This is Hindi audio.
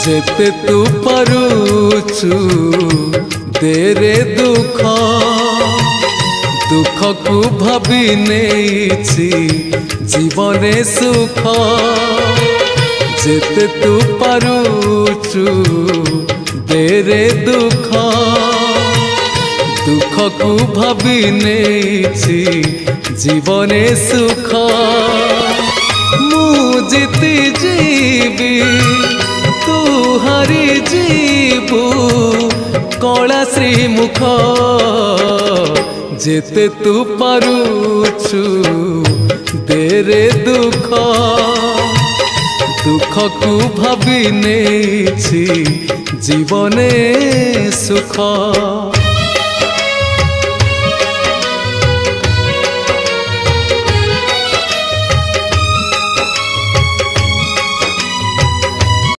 जेते तू पारुचु देरे दुख दुख को भाभी नेछि जीवने सुख जेते तू पारुचु देरे दुख दुख को भाभी नेछि जीवने सुख मु जीती जीवी तू हरि जीवु कला श्रीमुख जेते तू पारुचु देरे दुख दुख को भाभी नेछि जीवने सुख।